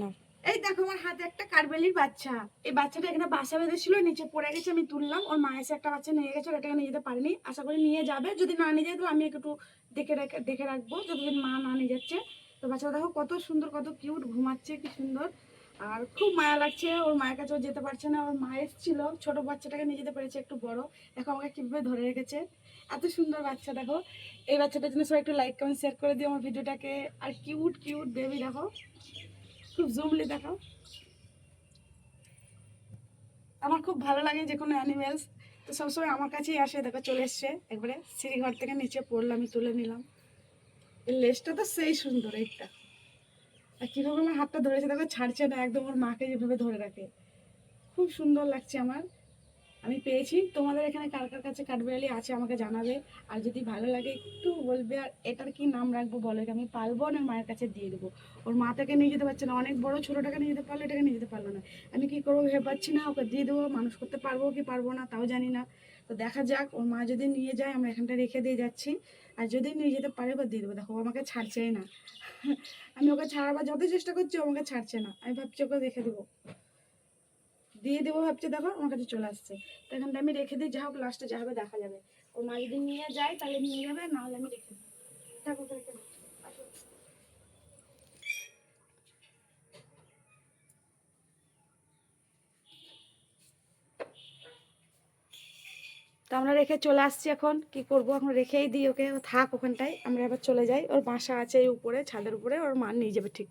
না। এই দেখো আমার হাতে একটা কাঠবেলির বাচ্চা। এই বাচ্চাটা এখানে বাসা বেঁধেছিল, নিচে পড়ে গেছে, আমি তুললাম। ওর মা এসে একটা বাচ্চা নিয়ে গেছে, এটাকে নিয়ে যেতে পারিনি, আশা করি নিয়ে যাবে। যদি না নিয়ে যায় তো আমি একটু দেখে রাখবো যতদিন মা না নিয়ে যাচ্ছে। তো বাচ্চাটা দেখো কত সুন্দর, কত কিউট, ঘুমাচ্ছে কি সুন্দর। আর খুব মায়া লাগছে, ওর মায়ের কাছেও যেতে পারছে না। ওর মা এসেছিল, ছোট বাচ্চাটাকে নিয়ে যেতে পেরেছে, একটু বড়। দেখো আমাকে কিভাবে ধরে রেখেছে, এত সুন্দর বাচ্চা। দেখো এই বাচ্চাটার জন্য সবাই একটু লাইক কমেন্ট শেয়ার করে দিও আমার ভিডিওটাকে। আর কিউট কিউট বেবি দেখো, খুব জুমলি দেখো। আমার খুব ভালো লাগে যে কোনো অ্যানিমেলস, তো সবসময় আমার কাছেই আসে। দেখো চলে এসছে একবারে, সিঁড়িঘর থেকে নিচে পড়লাম, আমি তুলে নিলাম। এর লেজটা তো সেই সুন্দর একটা। আর কীভাবে আমার হাতটা ধরেছে দেখো, ছাড়ছে না একদম, ওর মাকে যেভাবে ধরে রাখে, খুব সুন্দর লাগছে আমার। আমি পেয়েছি। তোমাদের এখানে কার কার কাছে কাঠবিড়ালি আছে আমাকে জানাবে। আর যদি ভালো লাগে একটু বলবে। আর এটার কি নাম রাখবো বলো, এটা আমি পালবো না মায়ের কাছে দিয়ে দেবো। ওর মা থেকে নিয়ে যেতে পারছে না, অনেক বড়, ছোটোটাকে নিয়ে যেতে পারলো, এটাকে নিয়ে যেতে পারলো না। আমি কি করবো ভেবে পাচ্ছি না। ওকে দিয়ে দেবো, মানুষ করতে পারবো কি পারবো না তাও জানি না। তো দেখা যাক, ওর মা যদি নিয়ে যায় আমরা এখানটা রেখে দিয়ে যাচ্ছি। আর যদি নিয়ে যেতে পারে বা দিয়ে দেবো। দেখো ও আমাকে ছাড়ছেই না। আমি ওকে ছাড়াবার যত চেষ্টা করছি ও আমাকে ছাড়ছে না। আমি ভাবছি ওকে রেখে দেবো, দিয়ে দেবো ভাবছি, দেখো আমার কাছে চলে আসছে। তো এখানটা আমি রেখে দিই, যা হোক লাস্টে যা হবে দেখা যাবে। ওর মা যদি নিয়ে যায় তাহলে নিয়ে যাবে, না হলে আমি রেখে দেবো। থাকো রেখে দেবো। আসো। তো আমরা রেখে চলে আসছি। এখন কি করব, এখন রেখেই দিই ওকে, ও থাক ওখানটায়, আমরা এবার চলে যাই। ওর বাসা আছে এই উপরে, ছাদের উপরে, ওর মা নিয়ে যাবে ঠিক।